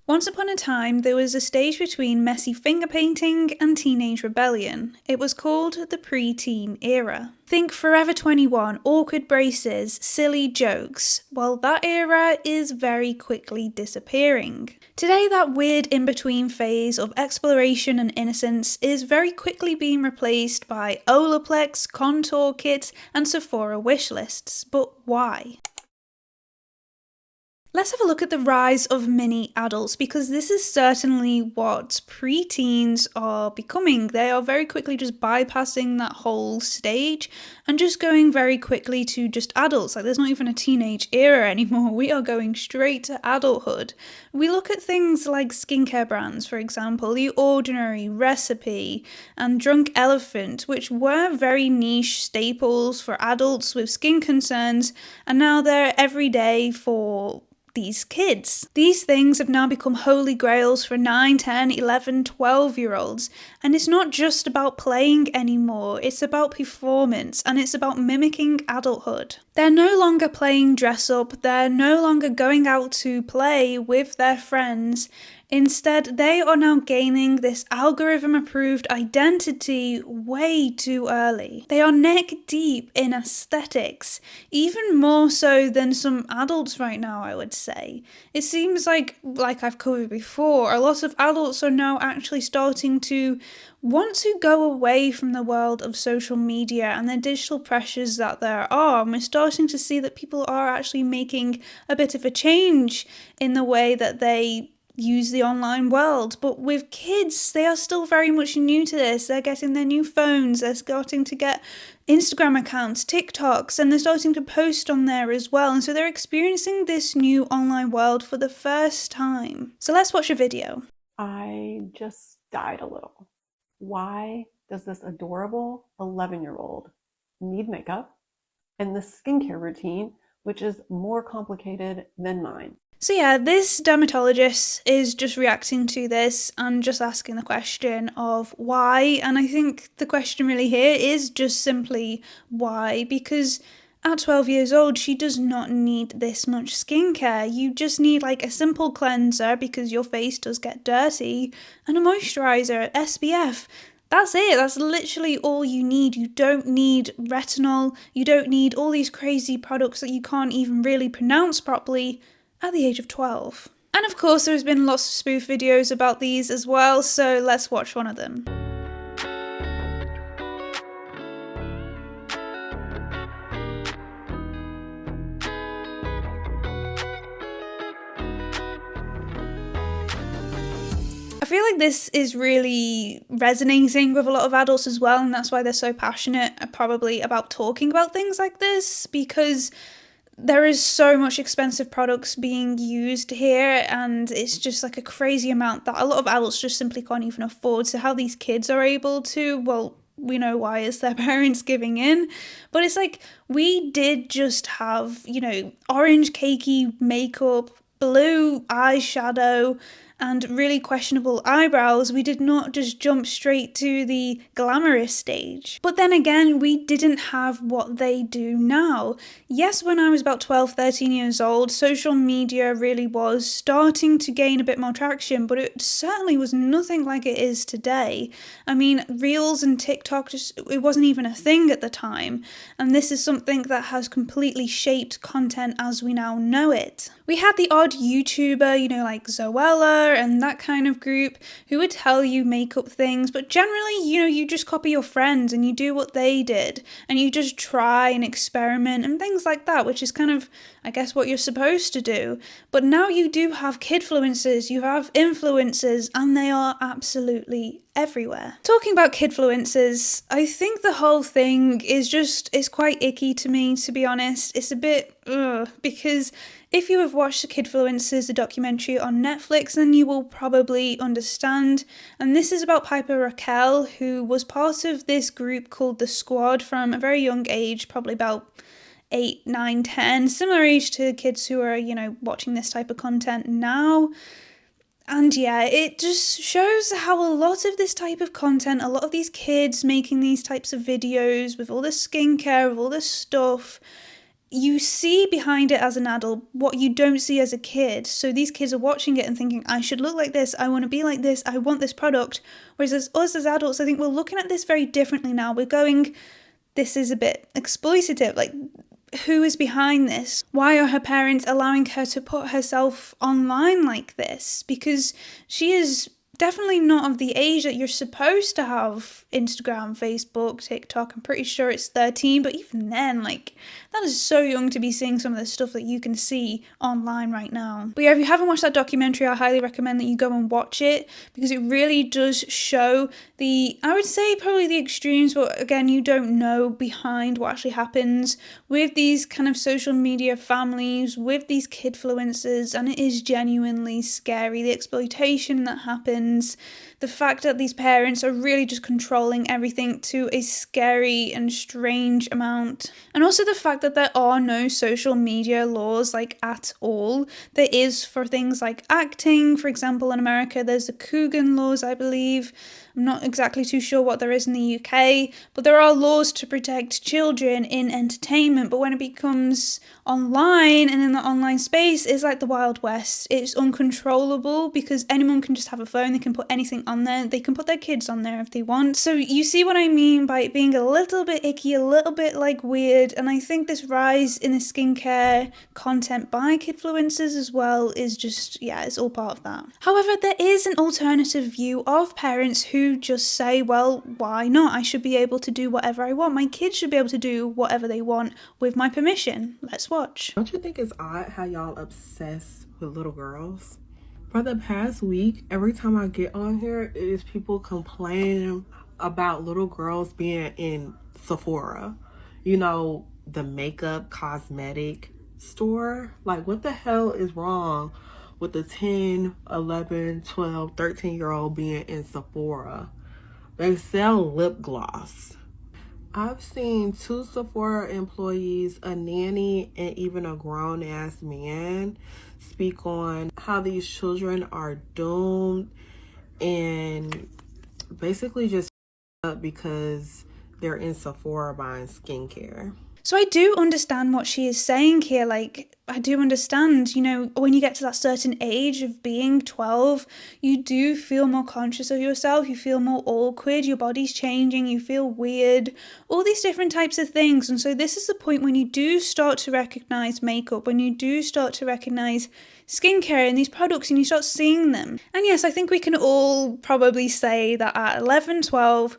Once upon a time, there was a stage between messy finger painting and teenage rebellion. It was called the pre-teen era. Think Forever 21, awkward braces, silly jokes. Well, that era is very quickly disappearing. Today, that weird in-between phase of exploration and innocence is very quickly being replaced by Olaplex, contour kits, and Sephora wishlists. But why? Let's have a look at the rise of mini adults, because this is certainly what preteens are becoming. They are very quickly just bypassing that whole stage and just going very quickly to just adults. Like, there's not even a teenage era anymore. We are going straight to adulthood. We look at things like skincare brands, for example, The Ordinary, Recipe, and Drunk Elephant, which were very niche staples for adults with skin concerns, and now they're everyday for these kids. These things have now become holy grails for 9, 10, 11, 12-year-olds. And it's not just about playing anymore, it's about performance, and it's about mimicking adulthood. They're no longer playing dress up, they're no longer going out to play with their friends. Instead, they are now gaining this algorithm-approved identity way too early. They are neck deep in aesthetics, even more so than some adults right now, I would say. It seems like I've covered before, a lot of adults are now actually starting to want to go away from the world of social media and the digital pressures that there are. And we're starting to see that people are actually making a bit of a change in the way that they use the online world. But with kids, they are still very much new to this. They're getting their new phones, they're starting to get Instagram accounts, TikToks, and they're starting to post on there as well. And so they're experiencing this new online world for the first time. So let's watch a video. I just died a little. Why does this adorable 11-year-old need makeup and the skincare routine, which is more complicated than mine? So yeah, this dermatologist is just reacting to this and just asking the question of why. And I think the question really here is just simply why, because at 12 years old, she does not need this much skincare. You just need like a simple cleanser because your face does get dirty, and a moisturizer, SPF. That's it. That's literally all you need. You don't need retinol. You don't need all these crazy products that you can't even really pronounce properly at the age of 12. And of course, there's been lots of spoof videos about these as well, so let's watch one of them. I feel like this is really resonating with a lot of adults as well, and that's why they're so passionate probably about talking about things like this, because there is so much expensive products being used here, and it's just like a crazy amount that a lot of adults just simply can't even afford. So how these kids are able to, well, we know why, it's their parents giving in. But it's like, we did just have, orange cakey makeup, blue eyeshadow, and really questionable eyebrows. We did not just jump straight to the glamorous stage. But then again, we didn't have what they do now. Yes, when I was about 12, 13 years old, social media really was starting to gain a bit more traction, but it certainly was nothing like it is today. I mean, Reels and TikTok, it wasn't even a thing at the time. And this is something that has completely shaped content as we now know it. We had the odd YouTuber, like Zoella and that kind of group, who would tell you makeup things, but generally, you just copy your friends and you do what they did, and you just try and experiment and things like that, which is kind of, I guess, what you're supposed to do. But now you do have kidfluencers, you have influencers, and they are absolutely everywhere. Talking about kidfluencers, I think the whole thing is quite icky to me, to be honest. It's a bit, because if you have watched the Kidfluencers, the documentary on Netflix, then you will probably understand. And this is about Piper Raquel, who was part of this group called The Squad from a very young age, probably about 8, 9, 10, similar age to kids who are, watching this type of content now. And yeah, it just shows how a lot of this type of content, a lot of these kids making these types of videos with all this skincare, with all this stuff, you see behind it as an adult what you don't see as a kid. So these kids are watching it and thinking, I should look like this, I want to be like this, I want this product. Whereas as us as adults, I think we're looking at this very differently now. We're going, this is a bit exploitative. Like, who is behind this? Why are her parents allowing her to put herself online like this? Because she is definitely not of the age that you're supposed to have Instagram, Facebook, TikTok. I'm pretty sure it's 13, but even then, like, that is so young to be seeing some of the stuff that you can see online right now. But yeah, if you haven't watched that documentary, I highly recommend that you go and watch it, because it really does show I would say probably the extremes, but again, you don't know behind what actually happens with these kind of social media families, with these kidfluencers, and it is genuinely scary. The exploitation that happens, the fact that these parents are really just controlling everything to a scary and strange amount. And also the fact that there are no social media laws, like, at all. There is for things like acting, for example, in America, there's the Coogan laws, I believe. I'm not exactly too sure what there is in the UK, but there are laws to protect children in entertainment. But when it becomes online and in the online space, it's like the Wild West. It's uncontrollable because anyone can just have a phone, they can put anything on there, they can put their kids on there if they want. So you see what I mean by it being a little bit icky, a little bit like weird, and I think this rise in the skincare content by kidfluencers as well is just, yeah, it's all part of that. However, there is an alternative view of parents who just say, well, why not? I should be able to do whatever I want. My kids should be able to do whatever they want with my permission. Let's watch. Don't you think it's odd how y'all obsessed with little girls? For the past week, every time I get on here, it is people complaining about little girls being in Sephora. You know, the makeup, cosmetic store. Like, what the hell is wrong with the 10, 11, 12, 13-year-old being in Sephora? They sell lip gloss. I've seen 2 Sephora employees, a nanny, and even a grown-ass man speak on how these children are doomed and basically just up because they're in Sephora buying skincare. So I do understand what she is saying here. Like, I do understand, when you get to that certain age of being 12, you do feel more conscious of yourself, you feel more awkward, your body's changing, you feel weird, all these different types of things. And so this is the point when you do start to recognize makeup, when you do start to recognize skincare and these products and you start seeing them. And yes, I think we can all probably say that at 11, 12,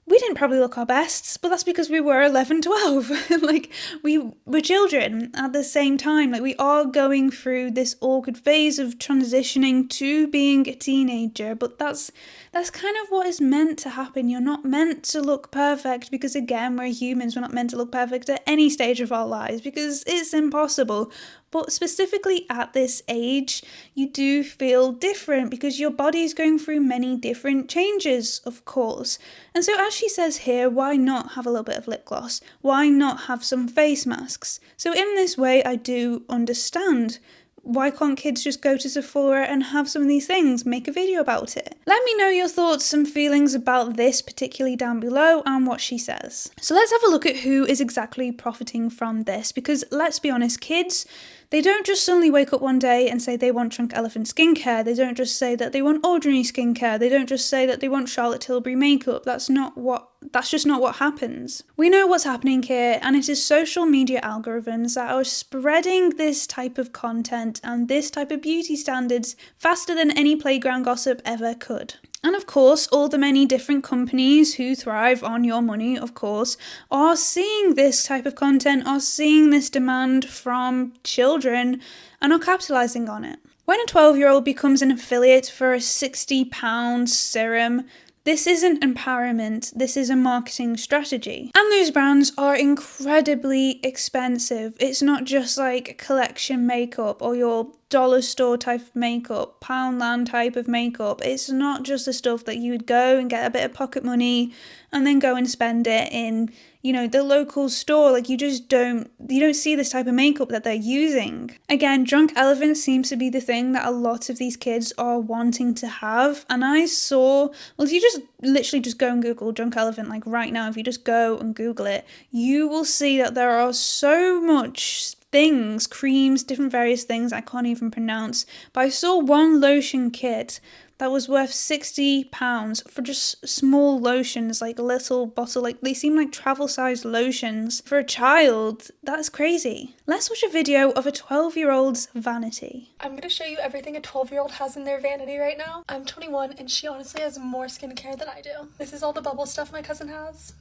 we didn't probably look our best, but that's because we were 11, 12. Like, we were children at the same time. Like, we are going through this awkward phase of transitioning to being a teenager, but that's kind of what is meant to happen. You're not meant to look perfect because, again, we're humans. We're not meant to look perfect at any stage of our lives because it's impossible. But specifically at this age, you do feel different because your body is going through many different changes, of course. And so as she says here, why not have a little bit of lip gloss? Why not have some face masks? So in this way, I do understand. Why can't kids just go to Sephora and have some of these things, make a video about it? Let me know your thoughts and feelings about this, particularly down below, and what she says. So let's have a look at who is exactly profiting from this, because let's be honest, kids, they don't just suddenly wake up one day and say they want Drunk Elephant skincare. They don't just say that they want ordinary skincare. They don't just say that they want Charlotte Tilbury makeup. That's just not what happens. We know what's happening here, and it is social media algorithms that are spreading this type of content and this type of beauty standards faster than any playground gossip ever could. And of course, all the many different companies who thrive on your money, of course, are seeing this type of content, are seeing this demand from children, and are capitalizing on it. When a 12-year-old becomes an affiliate for a £60 serum, this isn't empowerment, this is a marketing strategy. And those brands are incredibly expensive. It's not just like collection makeup or your dollar store type of makeup, Poundland type of makeup. It's not just the stuff that you would go and get a bit of pocket money and then go and spend it in, the local store. Like, you don't see this type of makeup that they're using. Again, drunk elephant seems to be the thing that a lot of these kids are wanting to have. And I saw, well, if you just literally just go and Google drunk elephant, like right now, if you just go and Google it, you will see that there are so much things, creams, different various things I can't even pronounce. But I saw one lotion kit that was worth £60 for just small lotions, like a little bottle, like they seem like travel-sized lotions. For a child, that's crazy. Let's watch a video of a 12-year-old's vanity. I'm gonna show you everything a 12-year-old has in their vanity right now. I'm 21 and she honestly has more skincare than I do. This is all the bubble stuff my cousin has.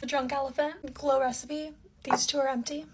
The Drunk Elephant, Glow Recipe, these two are empty.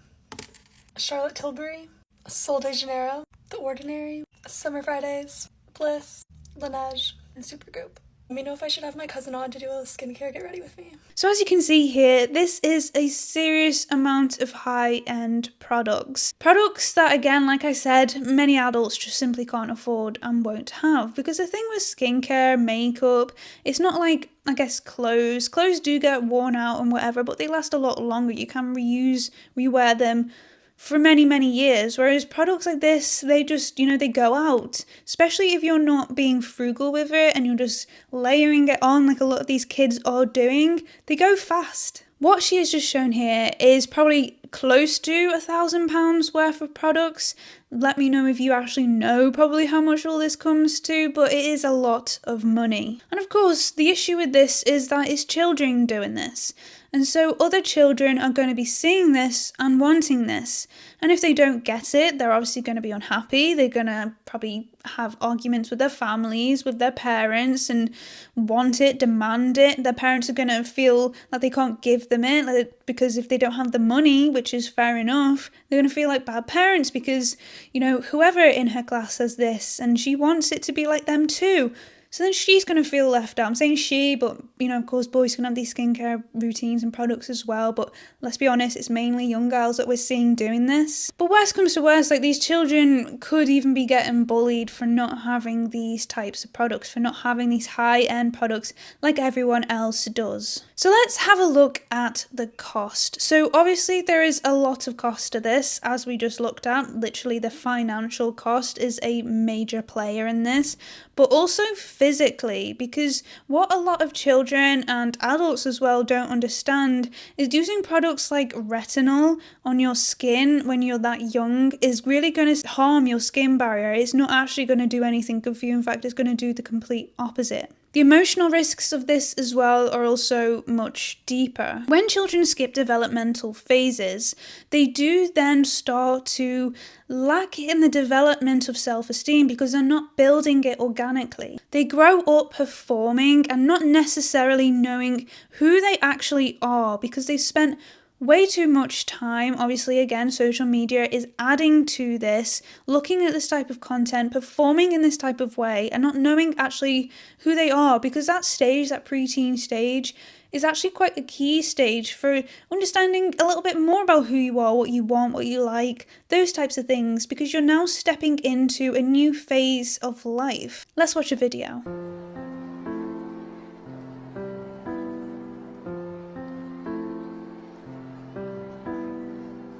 Charlotte Tilbury, Sol de Janeiro, The Ordinary, Summer Fridays, Bliss, Laneige, and Supergoop. Let me know if I should have my cousin on to do a skincare get ready with me. So as you can see here, this is a serious amount of high-end products. Products that, again, like I said, many adults just simply can't afford and won't have. Because the thing with skincare, makeup, it's not like, I guess, clothes. Clothes do get worn out and whatever, but they last a lot longer. You can rewear them for many, many years, whereas products like this, they just, they go out, especially if you're not being frugal with it and you're just layering it on like a lot of these kids are doing. They go fast. What she has just shown here is probably close to £1,000 worth of products. Let me know if you actually know probably how much all this comes to, but it is a lot of money. And of course, the issue with this is that it's children doing this. And so other children are going to be seeing this and wanting this. And if they don't get it, they're obviously going to be unhappy. They're going to probably have arguments with their families, with their parents, and want it, demand it. Their parents are going to feel like they can't give them it, because if they don't have the money, which is fair enough, they're going to feel like bad parents because, whoever in her class has this and she wants it to be like them too. So then she's going to feel left out. I'm saying she, but, of course, boys can have these skincare routines and products as well. But let's be honest, it's mainly young girls that we're seeing doing this. But worst comes to worst, like, these children could even be getting bullied for not having these types of products, for not having these high-end products like everyone else does. So let's have a look at the cost. So obviously there is a lot of cost to this, as we just looked at. Literally the financial cost is a major player in this, but also physically, because what a lot of children and adults as well don't understand is using products like retinol on your skin when you're that young is really going to harm your skin barrier. It's not actually going to do anything good for you. In fact, it's going to do the complete opposite. The emotional risks of this as well are also much deeper. When children skip developmental phases, they do then start to lack in the development of self-esteem because they're not building it organically. They grow up performing and not necessarily knowing who they actually are because they've spent way too much time. Obviously, again, social media is adding to this, looking at this type of content, performing in this type of way, and not knowing actually who they are, because that stage, that preteen stage, is actually quite a key stage for understanding a little bit more about who you are, what you want, what you like, those types of things, because you're now stepping into a new phase of life. Let's watch a video.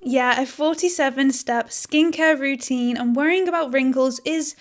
Yeah, a 47-step skincare routine and worrying about wrinkles is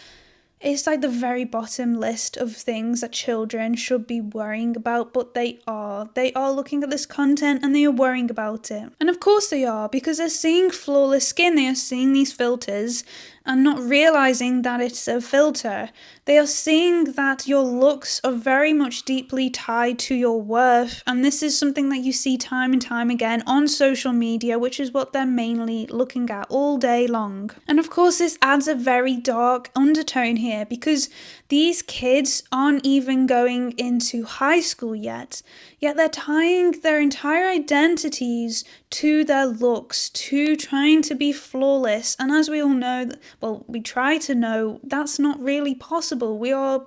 like the very bottom list of things that children should be worrying about, but they are. They are looking at this content and they are worrying about it. And of course they are, because they're seeing flawless skin, they are seeing these filters and not realizing that it's a filter. They are seeing that your looks are very much deeply tied to your worth, and this is something that you see time and time again on social media, which is what they're mainly looking at all day long. And of course this adds a very dark undertone here, because these kids aren't even going into high school yet they're tying their entire identities to their looks, to trying to be flawless. And as we all know, well, we try to know, that's not really possible. We are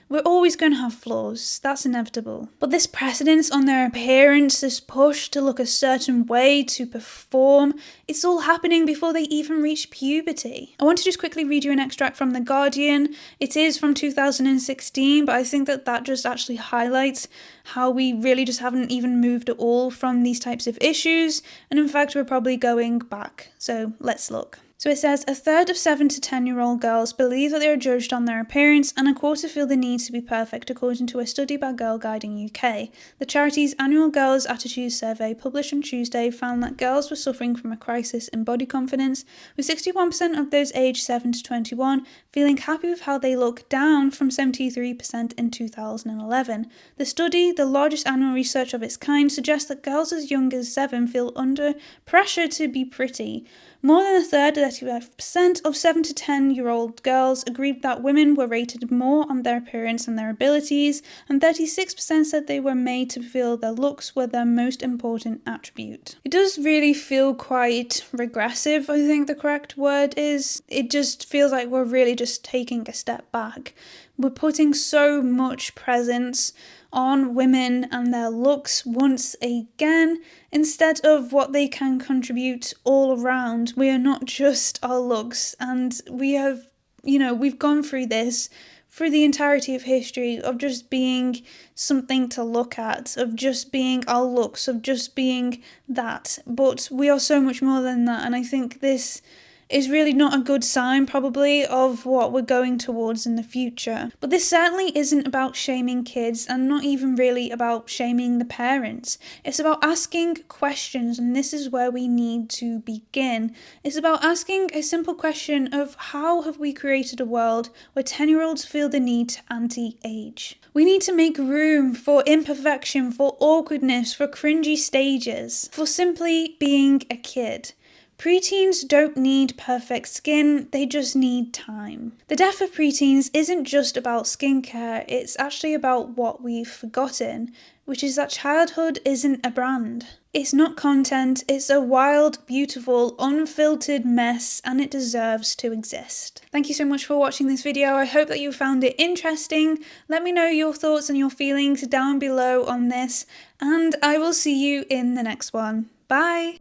We're always going to have flaws, that's inevitable. But this precedence on their appearance, this push to look a certain way, to perform, it's all happening before they even reach puberty. I want to just quickly read you an extract from The Guardian. It is from 2016, but I think that just actually highlights how we really just haven't even moved at all from these types of issues, and in fact we're probably going back. So let's look. So it says, a third of 7 to 10-year-old girls believe that they are judged on their appearance, and a quarter feel the need to be perfect, according to a study by Girl Guiding UK. The charity's annual Girls' Attitudes Survey, published on Tuesday, found that girls were suffering from a crisis in body confidence, with 61% of those aged 7 to 21 feeling happy with how they look, down from 73% in 2011. The study, the largest annual research of its kind, suggests that girls as young as 7 feel under pressure to be pretty. More than a third, 35% of 7 to 10-year-old girls agreed that women were rated more on their appearance and their abilities, and 36% said they were made to feel their looks were their most important attribute. It does really feel quite regressive, I think the correct word is. It just feels like we're really just taking a step back. We're putting so much presence on women and their looks once again, instead of what they can contribute all around. We are not just our looks, and we have, we've gone through this for the entirety of history, of just being something to look at, of just being our looks, of just being that. But we are so much more than that, and I think this is really not a good sign, probably, of what we're going towards in the future. But this certainly isn't about shaming kids, and not even really about shaming the parents. It's about asking questions, and this is where we need to begin. It's about asking a simple question of how have we created a world where 10-year-olds feel the need to anti-age? We need to make room for imperfection, for awkwardness, for cringy stages, for simply being a kid. Preteens don't need perfect skin, they just need time. The death of preteens isn't just about skincare, it's actually about what we've forgotten, which is that childhood isn't a brand. It's not content, it's a wild, beautiful, unfiltered mess, and it deserves to exist. Thank you so much for watching this video. I hope that you found it interesting. Let me know your thoughts and your feelings down below on this, and I will see you in the next one. Bye!